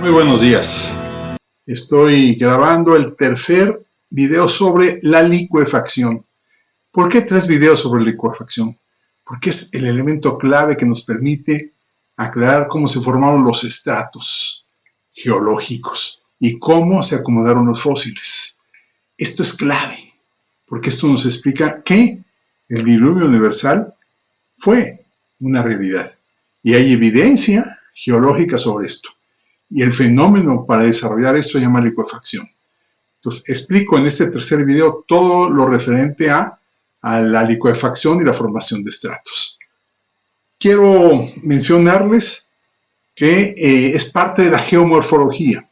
Muy buenos días. Estoy grabando el tercer video sobre la licuefacción. ¿Por qué 3 videos sobre licuefacción? Porque es el elemento clave que nos permite aclarar cómo se formaron los estratos geológicos y cómo se acomodaron los fósiles. Esto es clave, porque esto nos explica que el diluvio universal fue una realidad y hay evidencia geológica sobre esto. Y el fenómeno para desarrollar esto se llama licuefacción. Entonces, explico en este tercer video todo lo referente a la licuefacción y la formación de estratos. Quiero mencionarles que es parte de la geomorfología.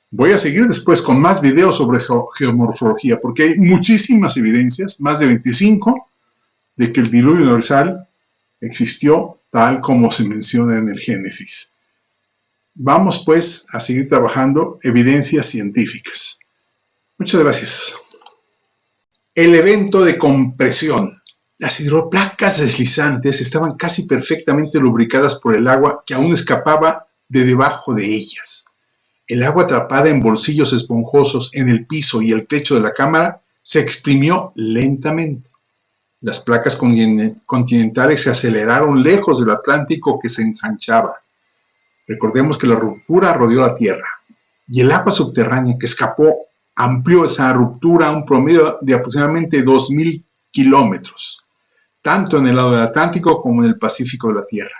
Voy a seguir después con más videos sobre geomorfología, porque hay muchísimas evidencias, más de 25, de que el diluvio universal existió tal como se menciona en el Génesis. Vamos pues a seguir trabajando evidencias científicas. Muchas gracias. El evento de compresión. Las hidroplacas deslizantes estaban casi perfectamente lubricadas por el agua que aún escapaba de debajo de ellas. El agua atrapada en bolsillos esponjosos en el piso y el techo de la cámara se exprimió lentamente. Las placas continentales se aceleraron lejos del Atlántico que se ensanchaba. Recordemos que la ruptura rodeó la Tierra y el agua subterránea que escapó amplió esa ruptura a un promedio de aproximadamente 2.000 kilómetros, tanto en el lado del Atlántico como en el Pacífico de la Tierra.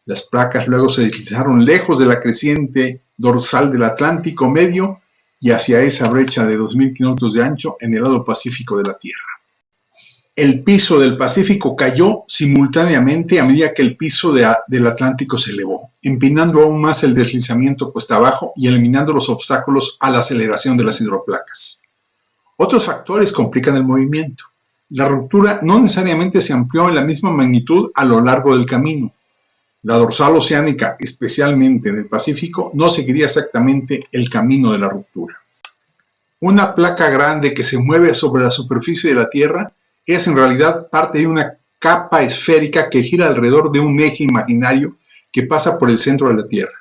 Las placas luego se deslizaron lejos de la creciente dorsal del Atlántico medio y hacia esa brecha de 2.000 kilómetros de ancho en el lado Pacífico de la Tierra. El piso del Pacífico cayó simultáneamente a medida que el piso del Atlántico se elevó, empinando aún más el deslizamiento cuesta abajo y eliminando los obstáculos a la aceleración de las hidroplacas. Otros factores complican el movimiento. La ruptura no necesariamente se amplió en la misma magnitud a lo largo del camino. La dorsal oceánica, especialmente en el Pacífico, no seguiría exactamente el camino de la ruptura. Una placa grande que se mueve sobre la superficie de la Tierra es en realidad parte de una capa esférica que gira alrededor de un eje imaginario que pasa por el centro de la Tierra.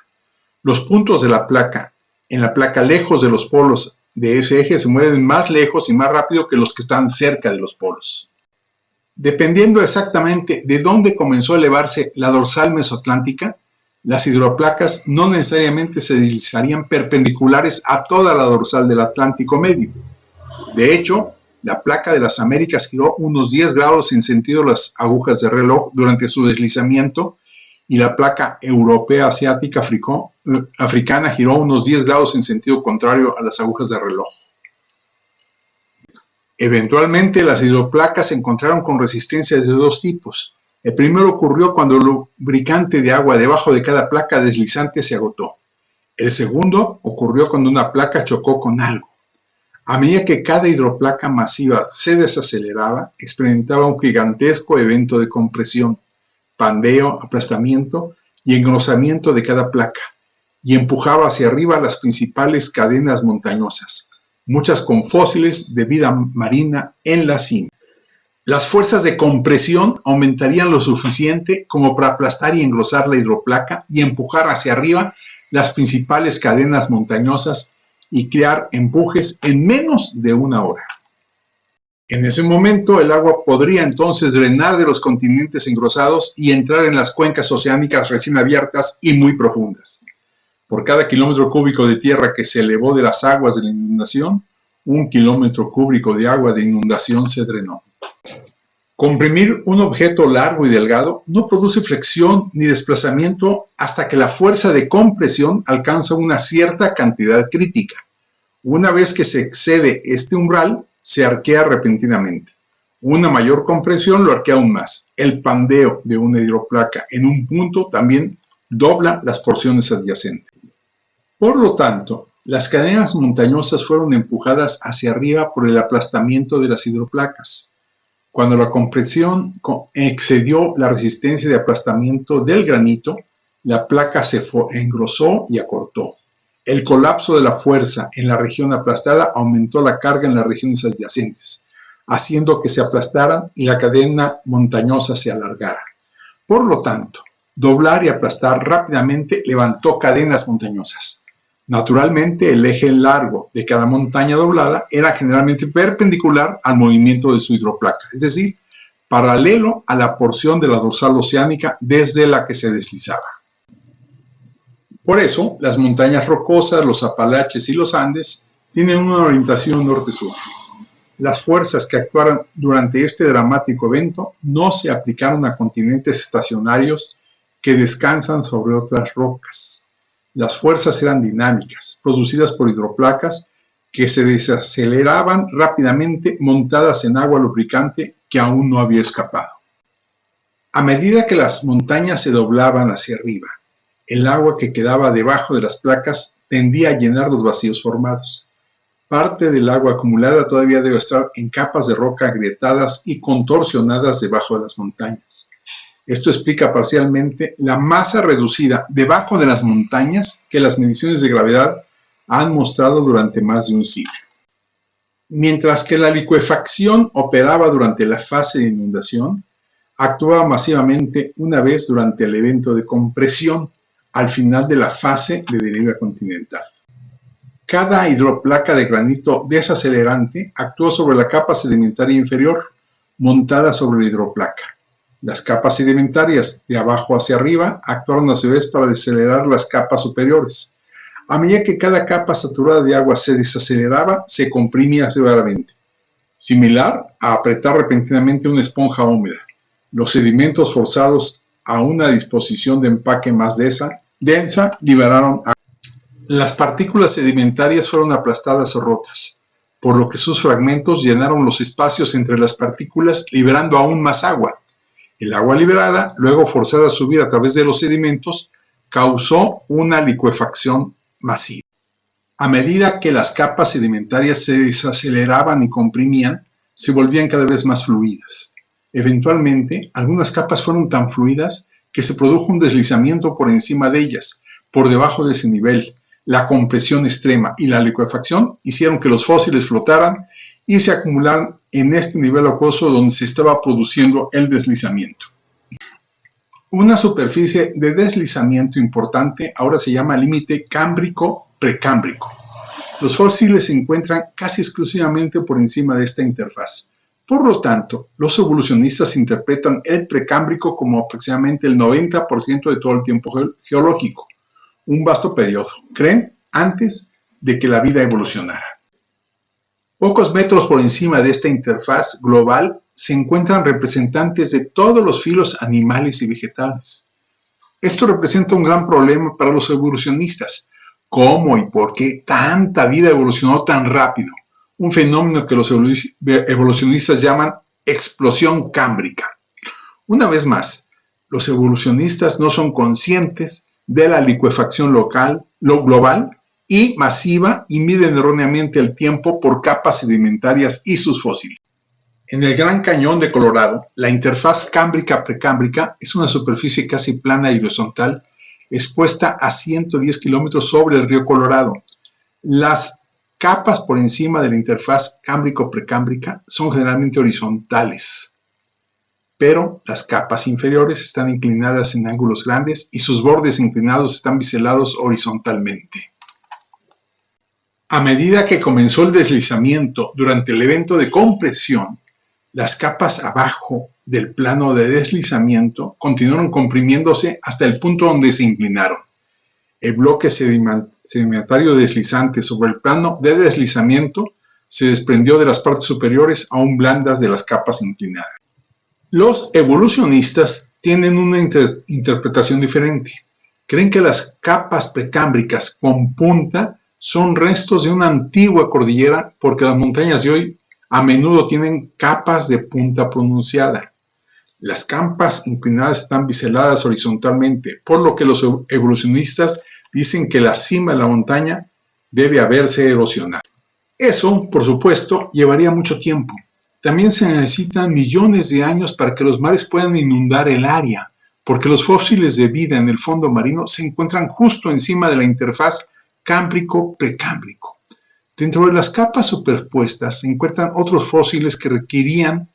Los puntos de la placa, en la placa lejos de los polos de ese eje, se mueven más lejos y más rápido que los que están cerca de los polos. Dependiendo exactamente de dónde comenzó a elevarse la dorsal mesoatlántica, las hidroplacas no necesariamente se deslizarían perpendiculares a toda la dorsal del Atlántico medio. De hecho, la placa de las Américas giró unos 10 grados en sentido de las agujas de reloj durante su deslizamiento y la placa europea, asiática, africana giró unos 10 grados en sentido contrario a las agujas de reloj. Eventualmente, las hidroplacas se encontraron con resistencias de dos tipos. El primero ocurrió cuando el lubricante de agua debajo de cada placa deslizante se agotó. El segundo ocurrió cuando una placa chocó con algo. A medida que cada hidroplaca masiva se desaceleraba, experimentaba un gigantesco evento de compresión, pandeo, aplastamiento y engrosamiento de cada placa, y empujaba hacia arriba las principales cadenas montañosas, muchas con fósiles de vida marina en la cima. Las fuerzas de compresión aumentarían lo suficiente como para aplastar y engrosar la hidroplaca y empujar hacia arriba las principales cadenas montañosas y crear empujes en menos de una hora. En ese momento, el agua podría entonces drenar de los continentes engrosados y entrar en las cuencas oceánicas recién abiertas y muy profundas. Por cada kilómetro cúbico de tierra que se elevó de las aguas de la inundación, 1 kilómetro cúbico de agua de inundación se drenó. Comprimir un objeto largo y delgado no produce flexión ni desplazamiento hasta que la fuerza de compresión alcanza una cierta cantidad crítica. Una vez que se excede este umbral, se arquea repentinamente. Una mayor compresión lo arquea aún más. El pandeo de una hidroplaca en un punto también dobla las porciones adyacentes. Por lo tanto, las cadenas montañosas fueron empujadas hacia arriba por el aplastamiento de las hidroplacas. Cuando la compresión excedió la resistencia de aplastamiento del granito, la placa se engrosó y acortó. El colapso de la fuerza en la región aplastada aumentó la carga en las regiones adyacentes, haciendo que se aplastaran y la cadena montañosa se alargara. Por lo tanto, doblar y aplastar rápidamente levantó cadenas montañosas. Naturalmente, el eje largo de cada montaña doblada era generalmente perpendicular al movimiento de su hidroplaca, es decir, paralelo a la porción de la dorsal oceánica desde la que se deslizaba. Por eso, las montañas rocosas, los Apalaches y los Andes tienen una orientación norte-sur. Las fuerzas que actuaron durante este dramático evento no se aplicaron a continentes estacionarios que descansan sobre otras rocas. Las fuerzas eran dinámicas, producidas por hidroplacas que se desaceleraban rápidamente montadas en agua lubricante que aún no había escapado. A medida que las montañas se doblaban hacia arriba, el agua que quedaba debajo de las placas tendía a llenar los vacíos formados. Parte del agua acumulada todavía debe estar en capas de roca agrietadas y contorsionadas debajo de las montañas. Esto explica parcialmente la masa reducida debajo de las montañas que las mediciones de gravedad han mostrado durante más de un siglo. Mientras que la licuefacción operaba durante la fase de inundación, actuaba masivamente una vez durante el evento de compresión, al final de la fase de deriva continental. Cada hidroplaca de granito desacelerante actuó sobre la capa sedimentaria inferior, montada sobre la hidroplaca. Las capas sedimentarias de abajo hacia arriba actuaron a su vez para desacelerar las capas superiores. A medida que cada capa saturada de agua se desaceleraba, se comprimía severamente, similar a apretar repentinamente una esponja húmeda. Los sedimentos forzados a una disposición de empaque más densa liberaron agua. Las partículas sedimentarias fueron aplastadas o rotas, por lo que sus fragmentos llenaron los espacios entre las partículas, liberando aún más agua. El agua liberada, luego forzada a subir a través de los sedimentos, causó una licuefacción masiva. A medida que las capas sedimentarias se desaceleraban y comprimían, se volvían cada vez más fluidas. Eventualmente, algunas capas fueron tan fluidas que se produjo un deslizamiento por encima de ellas, por debajo de ese nivel. La compresión extrema y la licuefacción hicieron que los fósiles flotaran y se acumularan en este nivel acuoso donde se estaba produciendo el deslizamiento. Una superficie de deslizamiento importante ahora se llama límite cámbrico-precámbrico. Los fósiles se encuentran casi exclusivamente por encima de esta interfaz. Por lo tanto, los evolucionistas interpretan el precámbrico como aproximadamente el 90% de todo el tiempo geológico, un vasto periodo, creen, antes de que la vida evolucionara. Pocos metros por encima de esta interfaz global se encuentran representantes de todos los filos animales y vegetales. Esto representa un gran problema para los evolucionistas. ¿Cómo y por qué tanta vida evolucionó tan rápido? Un fenómeno que los evolucionistas llaman explosión cámbrica. Una vez más, los evolucionistas no son conscientes de la licuefacción global y masiva y miden erróneamente el tiempo por capas sedimentarias y sus fósiles. En el Gran Cañón de Colorado, la interfaz cámbrica-precámbrica es una superficie casi plana y horizontal expuesta a 110 kilómetros sobre el río Colorado. Las capas por encima de la interfaz cámbrico-precámbrica son generalmente horizontales, pero las capas inferiores están inclinadas en ángulos grandes y sus bordes inclinados están biselados horizontalmente. A medida que comenzó el deslizamiento durante el evento de compresión, las capas abajo del plano de deslizamiento continuaron comprimiéndose hasta el punto donde se inclinaron. El bloque sedimentario deslizante sobre el plano de deslizamiento se desprendió de las partes superiores aún blandas de las capas inclinadas. Los evolucionistas tienen una interpretación diferente. Creen que las capas precámbricas con punta son restos de una antigua cordillera porque las montañas de hoy a menudo tienen capas de punta pronunciada. Las capas inclinadas están biseladas horizontalmente, por lo que los evolucionistas dicen que la cima de la montaña debe haberse erosionado. Eso, por supuesto, llevaría mucho tiempo. También se necesitan millones de años para que los mares puedan inundar el área, porque los fósiles de vida en el fondo marino se encuentran justo encima de la interfaz cámbrico-precámbrico. Dentro de las capas superpuestas se encuentran otros fósiles que requerían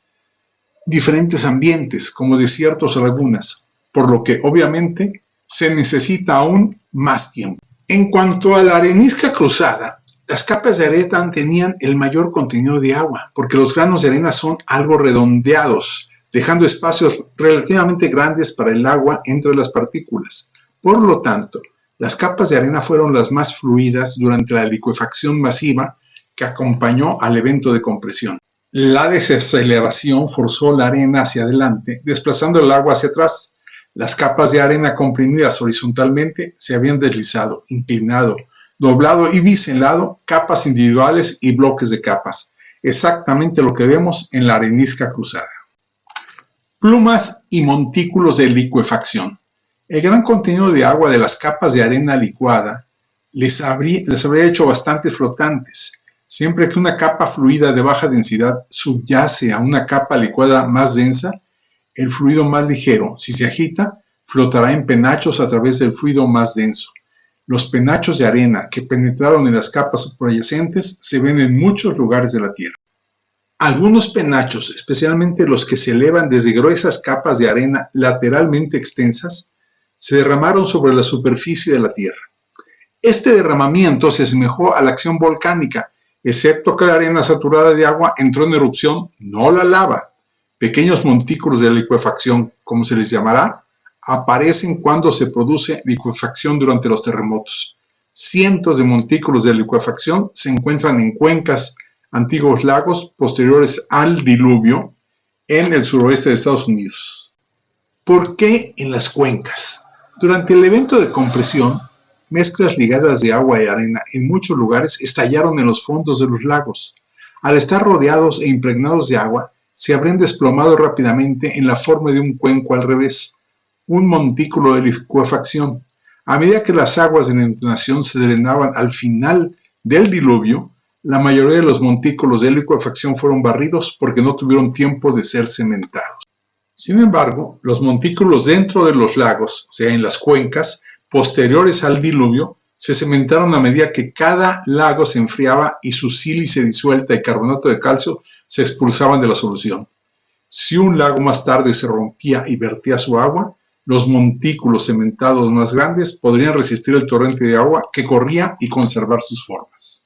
diferentes ambientes, como desiertos o lagunas, por lo que obviamente se necesita aún más tiempo. En cuanto a la arenisca cruzada, las capas de arena tenían el mayor contenido de agua, porque los granos de arena son algo redondeados, dejando espacios relativamente grandes para el agua entre las partículas. Por lo tanto, las capas de arena fueron las más fluidas durante la licuefacción masiva que acompañó al evento de compresión. La desaceleración forzó la arena hacia adelante, desplazando el agua hacia atrás. Las capas de arena comprimidas horizontalmente se habían deslizado, inclinado, doblado y biselado, capas individuales y bloques de capas. Exactamente lo que vemos en la arenisca cruzada. Plumas y montículos de licuefacción. El gran contenido de agua de las capas de arena licuada les habría hecho bastante flotantes. Siempre que una capa fluida de baja densidad subyace a una capa licuada más densa, el fluido más ligero, si se agita, flotará en penachos a través del fluido más denso. Los penachos de arena que penetraron en las capas subyacentes se ven en muchos lugares de la Tierra. Algunos penachos, especialmente los que se elevan desde gruesas capas de arena lateralmente extensas, se derramaron sobre la superficie de la Tierra. Este derramamiento se asemejó a la acción volcánica, excepto que la arena saturada de agua entró en erupción, no la lava. Pequeños montículos de licuefacción, como se les llamará, aparecen cuando se produce licuefacción durante los terremotos. Cientos de montículos de licuefacción se encuentran en cuencas, antiguos lagos posteriores al diluvio en el suroeste de Estados Unidos. ¿Por qué en las cuencas? Durante el evento de compresión, mezclas ligadas de agua y arena en muchos lugares estallaron en los fondos de los lagos. Al estar rodeados e impregnados de agua, se habrían desplomado rápidamente en la forma de un cuenco al revés, un montículo de licuefacción. A medida que las aguas de la inundación se drenaban al final del diluvio, la mayoría de los montículos de licuefacción fueron barridos porque no tuvieron tiempo de ser cementados. Sin embargo, los montículos dentro de los lagos, o sea, en las cuencas, posteriores al diluvio, se cementaron a medida que cada lago se enfriaba y su sílice disuelta y carbonato de calcio se expulsaban de la solución. Si un lago más tarde se rompía y vertía su agua, los montículos cementados más grandes podrían resistir el torrente de agua que corría y conservar sus formas.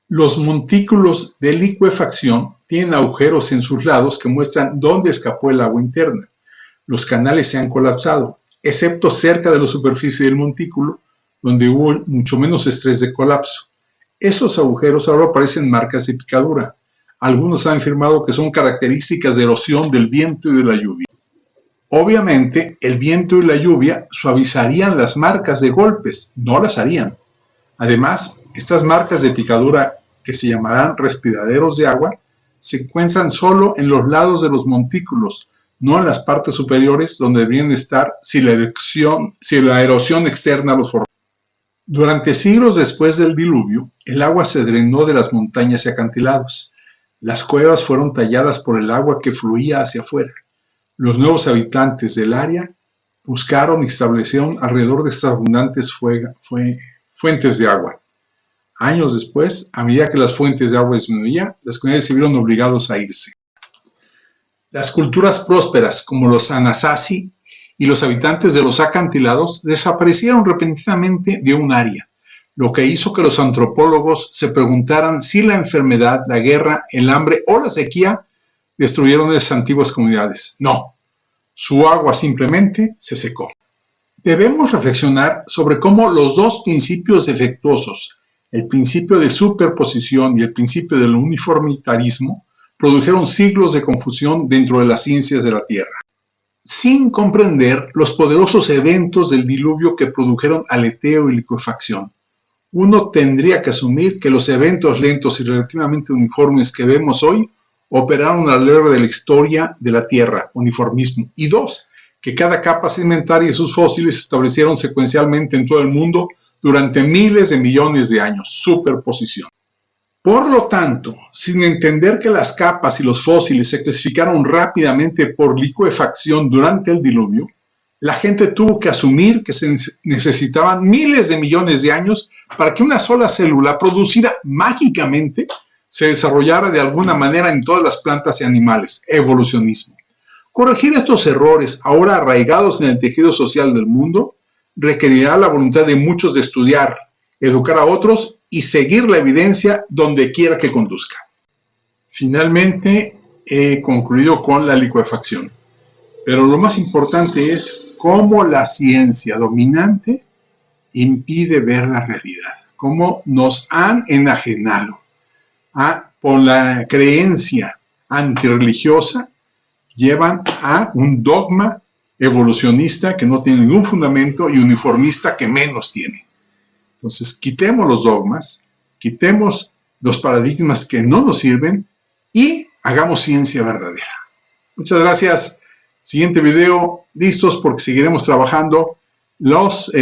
Los montículos de licuefacción tienen agujeros en sus lados que muestran dónde escapó el agua interna. Los canales se han colapsado, excepto cerca de la superficie del montículo, donde hubo mucho menos estrés de colapso. Esos agujeros ahora parecen marcas de picadura. Algunos han afirmado que son características de erosión del viento y de la lluvia. Obviamente, el viento y la lluvia suavizarían las marcas de golpes, no las harían. Además, estas marcas de picadura, que se llamarán respiraderos de agua, se encuentran solo en los lados de los montículos, no en las partes superiores donde deberían estar si la erosión externa los formó. Durante siglos después del diluvio, el agua se drenó de las montañas y acantilados. Las cuevas fueron talladas por el agua que fluía hacia afuera. Los nuevos habitantes del área buscaron y establecieron alrededor de estas abundantes fuentes de agua. Años después, a medida que las fuentes de agua disminuían, las comunidades se vieron obligados a irse. Las culturas prósperas, como los Anasazi y los habitantes de los acantilados, desaparecieron repentinamente de un área, lo que hizo que los antropólogos se preguntaran si la enfermedad, la guerra, el hambre o la sequía destruyeron esas antiguas comunidades. No, su agua simplemente se secó. Debemos reflexionar sobre cómo los dos principios defectuosos, el principio de superposición y el principio del uniformitarismo, produjeron siglos de confusión dentro de las ciencias de la Tierra. Sin comprender los poderosos eventos del diluvio que produjeron aleteo y licuefacción, uno tendría que asumir que los eventos lentos y relativamente uniformes que vemos hoy operaron a lo largo de la historia de la Tierra, uniformismo. Y dos, que cada capa sedimentaria y sus fósiles se establecieron secuencialmente en todo el mundo durante miles de millones de años, superposición. Por lo tanto, sin entender que las capas y los fósiles se clasificaron rápidamente por licuefacción durante el diluvio, la gente tuvo que asumir que se necesitaban miles de millones de años para que una sola célula producida mágicamente se desarrollara de alguna manera en todas las plantas y animales. Evolucionismo. Corregir estos errores, ahora arraigados en el tejido social del mundo, requerirá la voluntad de muchos de estudiar, educar a otros y seguir la evidencia donde quiera que conduzca. Finalmente, he concluido con la licuefacción. Pero lo más importante es cómo la ciencia dominante impide ver la realidad, cómo nos han enajenado por la creencia antirreligiosa, llevan a un dogma evolucionista que no tiene ningún fundamento y uniformista que menos tiene. Entonces, quitemos los dogmas, quitemos los paradigmas que no nos sirven y hagamos ciencia verdadera. Muchas gracias. Siguiente video, listos porque seguiremos trabajando los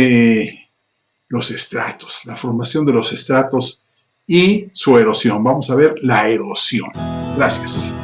estratos, la formación de los estratos y su erosión. Vamos a ver la erosión. Gracias.